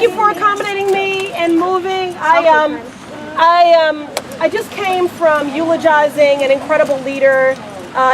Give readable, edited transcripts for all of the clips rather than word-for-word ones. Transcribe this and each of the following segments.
you for accommodating me and moving. I just came from eulogizing an incredible leader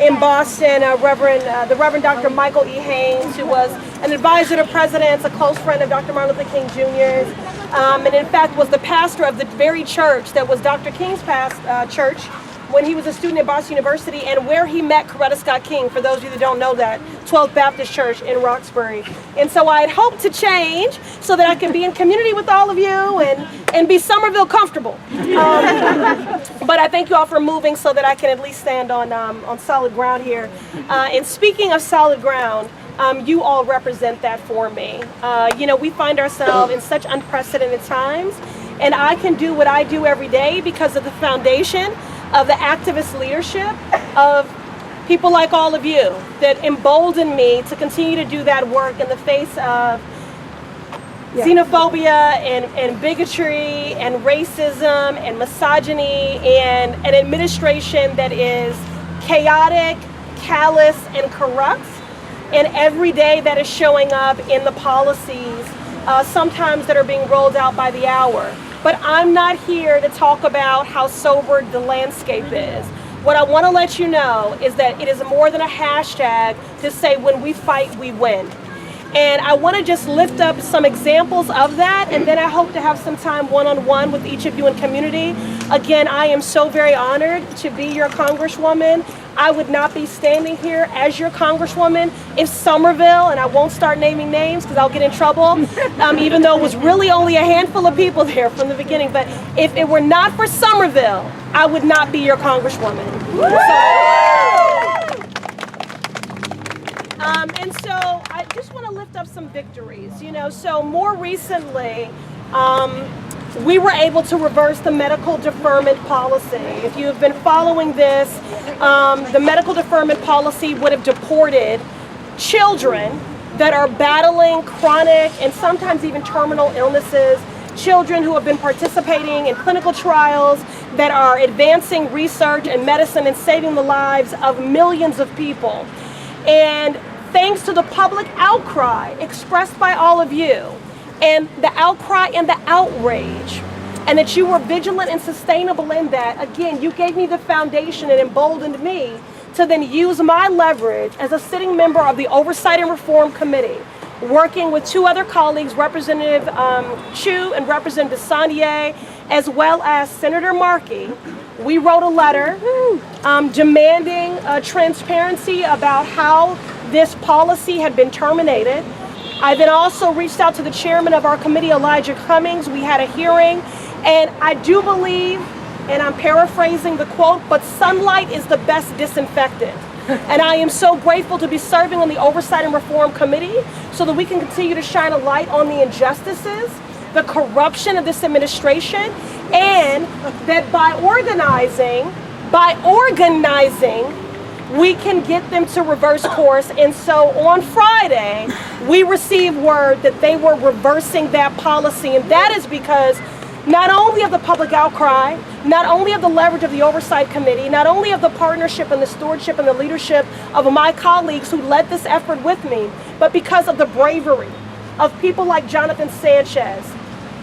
in Boston, the Reverend Dr. Michael E. Haynes, who was an advisor to presidents, a close friend of Dr. Martin Luther King Jr.'s, and in fact was the pastor of the very church that was Dr. King's church when he was a student at Boston University, and where he met Coretta Scott King, for those of you that don't know that, 12th Baptist Church in Roxbury. And so I had hoped to change so that I can be in community with all of you and be Somerville comfortable. But I thank you all for moving so that I can at least stand on solid ground here. And speaking of solid ground, you all represent that for me. You know, we find ourselves in such unprecedented times, and I can do what I do every day because of the foundation of the activist leadership of people like all of you that embolden me to continue to do that work in the face of xenophobia and bigotry and racism and misogyny and an administration that is chaotic, callous, and corrupt. And every day that is showing up in the policies, sometimes that are being rolled out by the hour. But I'm not here to talk about how sober the landscape is. What I want to let you know is that it is more than a hashtag to say when we fight, we win. And I want to just lift up some examples of that, and then I hope to have some time one-on-one with each of you in community. Again, I am so very honored to be your Congresswoman. I would not be standing here as your Congresswoman if Somerville, and I won't start naming names because I'll get in trouble, even though it was really only a handful of people there from the beginning, but if it were not for Somerville, I would not be your Congresswoman. And so I just want to lift up some victories, you know. So more recently, we were able to reverse the medical deferment policy. If you have been following this, the medical deferment policy would have deported children that are battling chronic and sometimes even terminal illnesses, children who have been participating in clinical trials that are advancing research and medicine and saving the lives of millions of people. And thanks to the public outcry expressed by all of you, and the outcry and the outrage, and that you were vigilant and sustainable in that, again, you gave me the foundation and emboldened me to then use my leverage as a sitting member of the Oversight and Reform Committee, working with two other colleagues, Representative Chu and Representative Sonnier, as well as Senator Markey. We wrote a letter demanding transparency about how this policy had been terminated. I then also reached out to the chairman of our committee, Elijah Cummings. We had a hearing, and I do believe, and I'm paraphrasing the quote, but sunlight is the best disinfectant. And I am so grateful to be serving on the Oversight and Reform Committee so that we can continue to shine a light on the injustices, the corruption of this administration, and that by organizing, we can get them to reverse course. And so on Friday, we received word that they were reversing that policy. And that is because not only of the public outcry, not only of the leverage of the Oversight Committee, not only of the partnership and the stewardship and the leadership of my colleagues who led this effort with me, but because of the bravery of people like Jonathan Sanchez.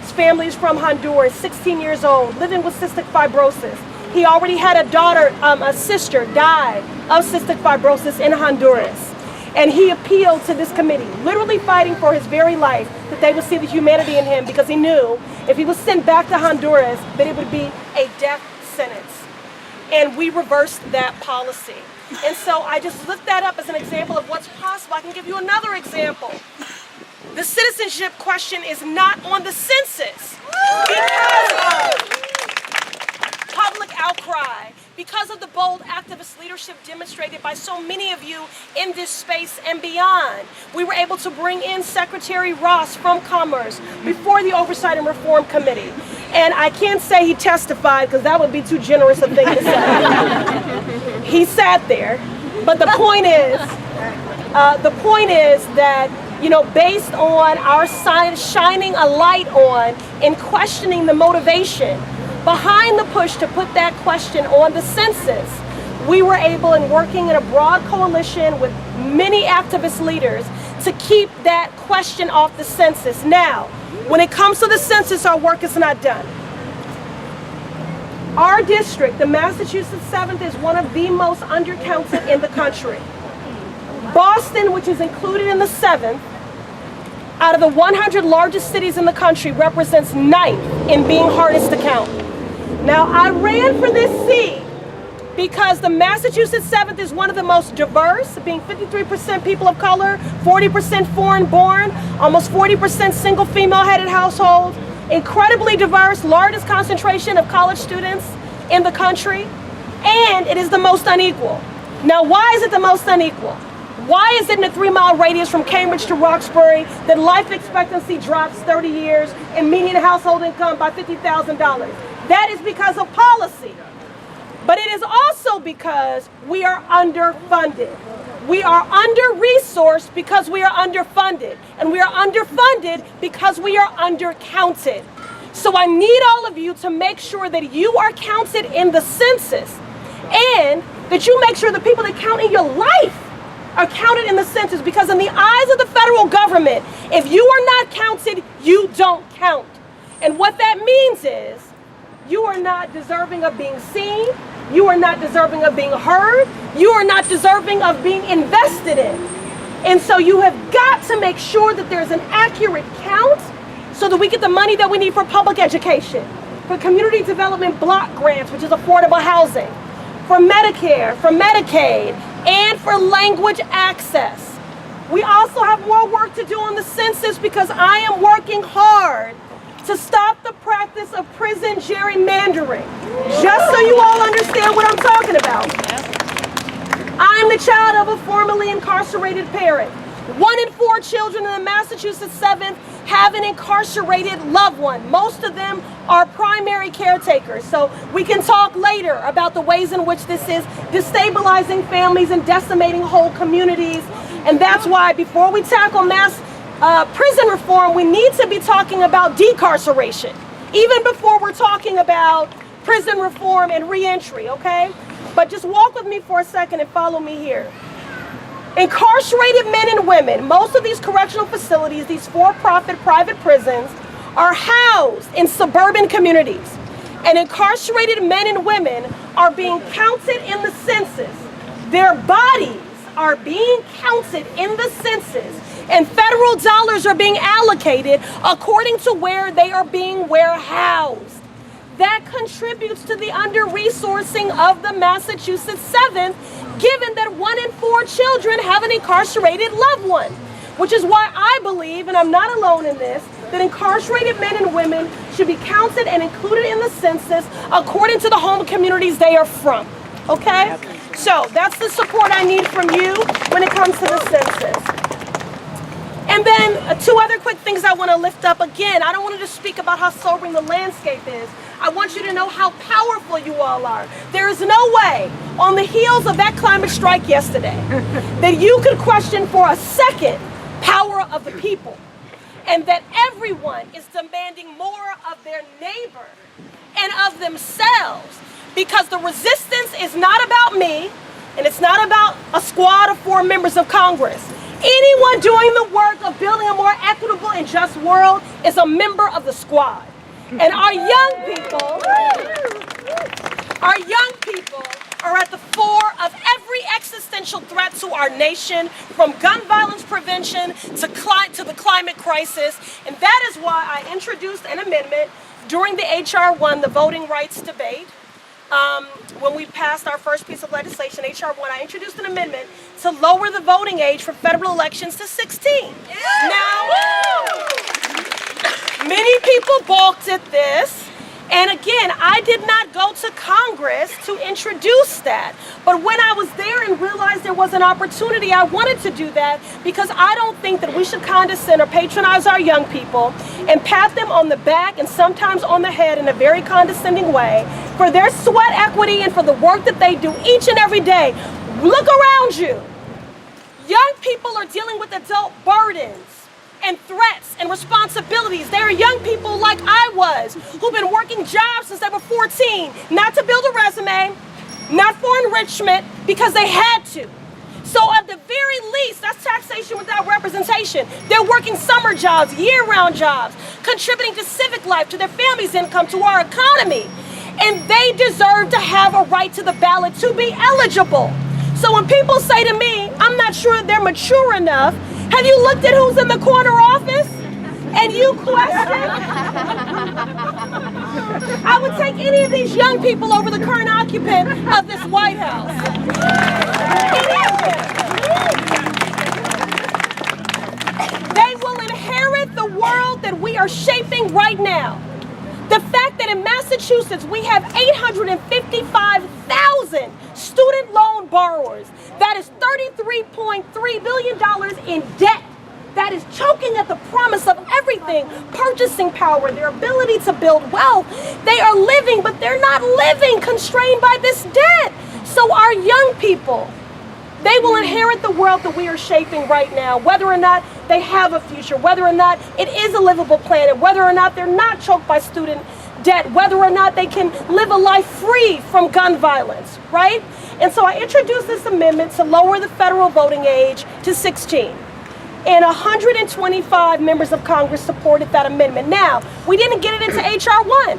His family is from Honduras, 16 years old, living with cystic fibrosis. He already had a daughter, a sister, died of cystic fibrosis in Honduras. And he appealed to this committee, literally fighting for his very life, that they would see the humanity in him, because he knew if he was sent back to Honduras, that it would be a death sentence. And we reversed that policy. And so I just lift that up as an example of what's possible. I can give you another example. The citizenship question is not on the census because of public outcry, because of the bold activist leadership demonstrated by so many of you in this space and beyond. We were able to bring in Secretary Ross from Commerce before the Oversight and Reform Committee. And I can't say he testified because that would be too generous a thing to say. He sat there. But the point is that, you know, based on our shining a light on and questioning the motivation behind the push to put that question on the census, we were able, in working in a broad coalition with many activist leaders, to keep that question off the census. Now, when it comes to the census, our work is not done. Our district, the Massachusetts 7th, is one of the most undercounted in the country. Boston, which is included in the 7th, out of the 100 largest cities in the country, represents 9th in being hardest to count. Now, I ran for this seat because the Massachusetts 7th is one of the most diverse, being 53% people of color, 40% foreign born, almost 40% single female-headed household, incredibly diverse, largest concentration of college students in the country, and it is the most unequal. Now, why is it the most unequal? Why is it in a 3-mile radius from Cambridge to Roxbury that life expectancy drops 30 years and median household income by $50,000? That is because of policy. But it is also because we are underfunded. We are under-resourced because we are underfunded. And we are underfunded because we are undercounted. So I need all of you to make sure that you are counted in the census and that you make sure the people that count in your life are counted in the census, because in the eyes of the federal government, if you are not counted, you don't count. And what that means is you are not deserving of being seen, you are not deserving of being heard, you are not deserving of being invested in. And so you have got to make sure that there's an accurate count so that we get the money that we need for public education, for community development block grants, which is affordable housing, for Medicare, for Medicaid, and for language access. We also have more work to do on the census because I am working hard to stop the practice of prison gerrymandering. Just so you all understand what I'm talking about. I'm the child of a formerly incarcerated parent. 1 in 4 children in the Massachusetts 7th have an incarcerated loved one. Most of them are primary caretakers. So we can talk later about the ways in which this is destabilizing families and decimating whole communities. And that's why before we tackle mass prison reform, we need to be talking about decarceration, even before we're talking about prison reform and reentry, okay? But just walk with me for a second and follow me here. Incarcerated men and women, most of these correctional facilities, these for-profit private prisons, are housed in suburban communities. And incarcerated men and women are being counted in the census. Their bodies are being counted in the census, and federal dollars are being allocated according to where they are being warehoused. That contributes to the under-resourcing of the Massachusetts 7th, given that 1 in 4 children have an incarcerated loved one. Which is why I believe, and I'm not alone in this, that incarcerated men and women should be counted and included in the census according to the home communities they are from. Okay? So that's the support I need from you when it comes to the census. And then 2 other quick things I want to lift up. Again, I don't want to just speak about how sobering the landscape is. I want you to know how powerful you all are. There is no way, on the heels of that climate strike yesterday, that you could question for a second power of the people, and that everyone is demanding more of their neighbor and of themselves, because the resistance is not about me, and it's not about a squad of 4 members of Congress. Anyone doing the work of building a more equitable and just world is a member of the squad. And our young people are at the fore of every existential threat to our nation, from gun violence prevention to the climate crisis. And that is why I introduced an amendment during the HR 1, the voting rights debate. When we passed our first piece of legislation, HR 1, I introduced an amendment to lower the voting age for federal elections to 16. Now, many people balked at this, and again, I did not go to Congress to introduce that. But when I was there and realized there was an opportunity, I wanted to do that, because I don't think that we should condescend or patronize our young people and pat them on the back and sometimes on the head in a very condescending way for their sweat equity and for the work that they do each and every day. Look around you. Young people are dealing with adult burdens and threats and responsibilities. There are young people like I was, who've been working jobs since they were 14, not to build a resume, not for enrichment, because they had to. So at the very least, that's taxation legislation without representation. They're working summer jobs, year-round jobs, contributing to civic life, to their family's income, to our economy. And they deserve to have a right to the ballot to be eligible. So when people say to me, I'm not sure they're mature enough, have you looked at who's in the corner office? And you question? I would take any of these young people over the current occupant of this White House. Any of them. They will inherit the world that we are shaping right now. The fact that in Massachusetts we have 855,000 student loan borrowers, that is $33.3 billion in debt, that is choking at the promise of everything, purchasing power, their ability to build wealth. They are living, but they're not living constrained by this debt. So our young people, they will inherit the world that we are shaping right now, whether or not they have a future, whether or not it is a livable planet, whether or not they're not choked by student debt, whether or not they can live a life free from gun violence, right? And so I introduced this amendment to lower the federal voting age to 16. And 125 members of Congress supported that amendment. Now, we didn't get it into H.R. 1,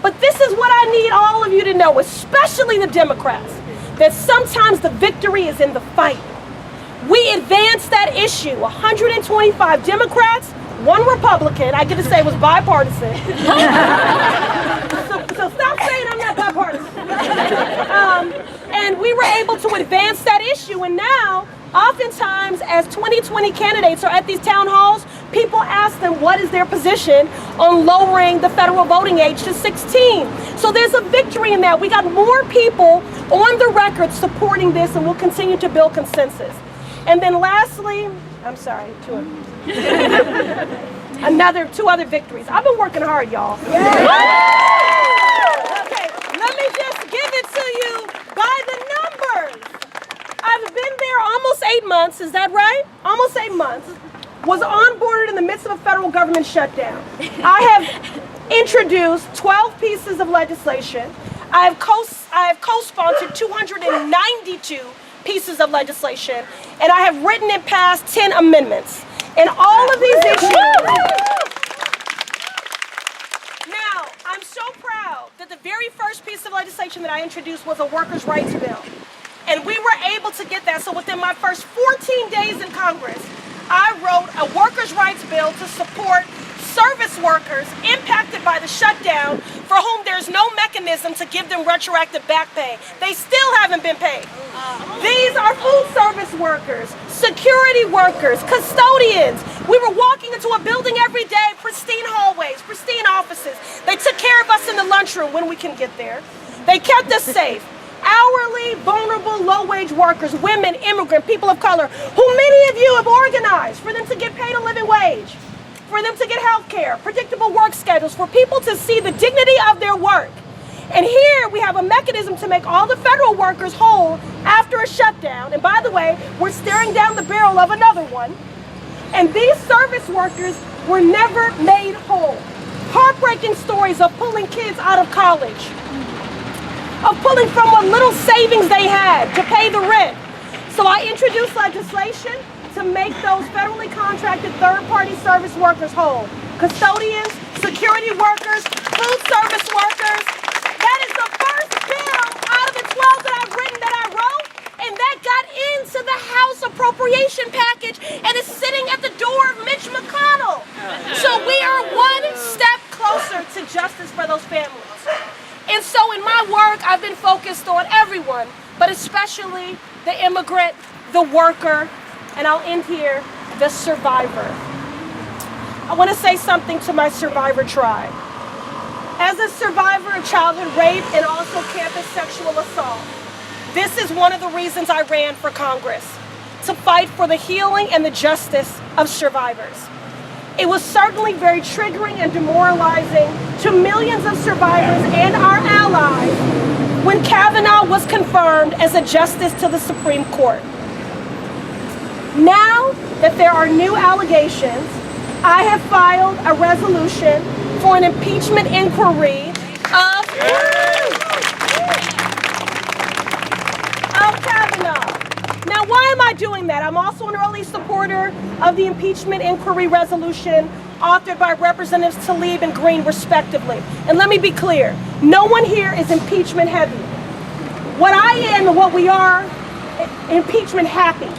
but this is what I need all of you to know, especially the Democrats, that sometimes the victory is in the fight. We advanced that issue, 125 Democrats, 1 Republican. I get to say it was bipartisan. so stop saying I'm not bipartisan. And we were able to advance that issue, and now, oftentimes, as 2020 candidates are at these town halls, people ask them what is their position on lowering the federal voting age to 16. So there's a victory in that. We got more people on the record supporting this, and we'll continue to build consensus. And then lastly, I'm sorry, 2 other victories. I've been working hard, y'all. Yeah. Okay, let me just give it to you by the numbers. I've been there almost 8 months, is that right? Almost 8 months. Was onboarded in the midst of a federal government shutdown. I have introduced 12 pieces of legislation. I have co-sponsored 292 pieces of legislation, and I have written and passed 10 amendments. And all of these issues. Now, I'm so proud that the very first piece of legislation that I introduced was a workers' rights bill. And we were able to get that. So within my first 14 days in Congress, I wrote a workers' rights bill to support service workers impacted by the shutdown for whom there's no mechanism to give them retroactive back pay. They still haven't been paid. These are food service workers, security workers, custodians. We were walking into a building every day, pristine hallways, pristine offices. They took care of us in the lunchroom when we can get there. They kept us safe. Hourly, vulnerable, low-wage workers, women, immigrant, people of color, who many of you have organized for them to get paid a living wage, for them to get health care, predictable work schedules, for people to see the dignity of their work. And here we have a mechanism to make all the federal workers whole after a shutdown. And by the way, we're staring down the barrel of another one. And these service workers were never made whole. Heartbreaking stories of pulling kids out of college, of pulling from what little savings they had to pay the rent. So I introduced legislation to make those federally contracted third-party service workers whole. Custodians, security workers, food service workers. That is the first bill out of the 12 that I've written that I wrote, and that got into the House appropriation package and is sitting at the door of Mitch McConnell. So we are one step closer to justice for those families. And so in my work, I've been focused on everyone, but especially the immigrant, the worker, and I'll end here, the survivor. I want to say something to my survivor tribe. As a survivor of childhood rape and also campus sexual assault, this is one of the reasons I ran for Congress, to fight for the healing and the justice of survivors. It was certainly very triggering and demoralizing to millions of survivors and our allies when Kavanaugh was confirmed as a justice to the Supreme Court. Now that there are new allegations, I have filed a resolution for an impeachment inquiry of Kavanaugh. Now, why am I by doing that, I'm also an early supporter of the impeachment inquiry resolution authored by Representatives Tlaib and Green, respectively. And let me be clear, no one here is impeachment heavy. What I am and what we are, impeachment happy.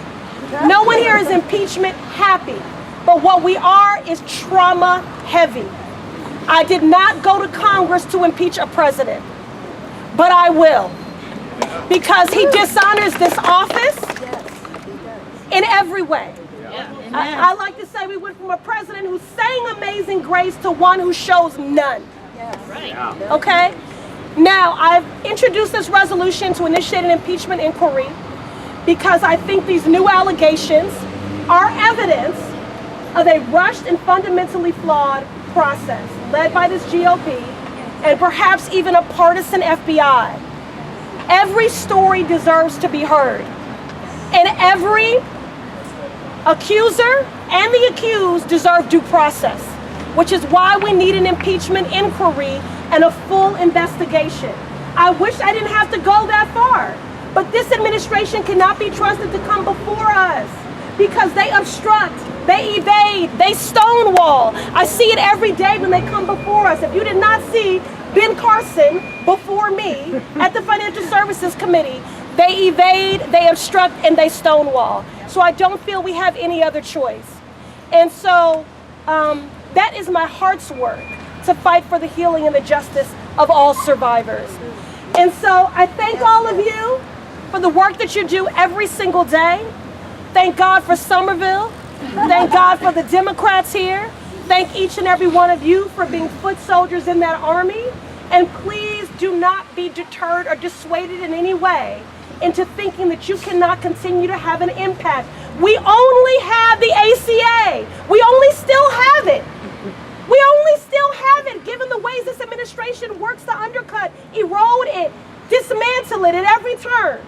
No one here is impeachment happy, but what we are is trauma heavy. I did not go to Congress to impeach a president, but I will, because he dishonors this office in every way. I like to say we went from a president who sang Amazing Grace to one who shows none. Okay? Now, I've introduced this resolution to initiate an impeachment inquiry because I think these new allegations are evidence of a rushed and fundamentally flawed process led by this GOP and perhaps even a partisan FBI. Every story deserves to be heard, and every accuser and the accused deserve due process, which is why we need an impeachment inquiry and a full investigation. I wish I didn't have to go that far, but this administration cannot be trusted to come before us because they obstruct, they evade, they stonewall. I see it every day when they come before us. If you did not see Ben Carson before me at the Financial Services Committee, they evade, they obstruct, and they stonewall. So I don't feel we have any other choice. And so that is my heart's work, to fight for the healing and the justice of all survivors. And so I thank all of you for the work that you do every single day. Thank God for Somerville. Thank God for the Democrats here. Thank each and every one of you for being foot soldiers in that army. And please do not be deterred or dissuaded in any way into thinking that you cannot continue to have an impact. We only have the ACA. We only still have it. We only still have it, given the ways this administration works to undercut, erode it, dismantle it at every turn.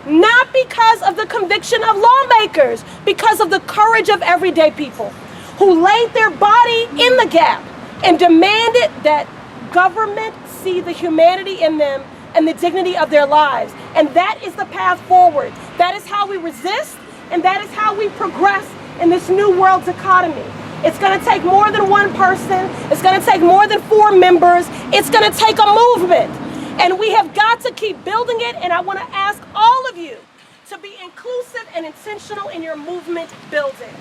Not because of the conviction of lawmakers, because of the courage of everyday people who laid their body in the gap and demanded that government see the humanity in them and the dignity of their lives. And that is the path forward. That is how we resist, and that is how we progress in this new world dichotomy. It's going to take more than one person. It's going to take more than 4 members. It's going to take a movement. And we have got to keep building it. And I want to ask all of you to be inclusive and intentional in your movement building.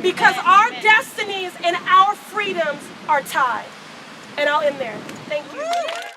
Because our destinies and our freedoms are tied. And I'll end there. Thank you.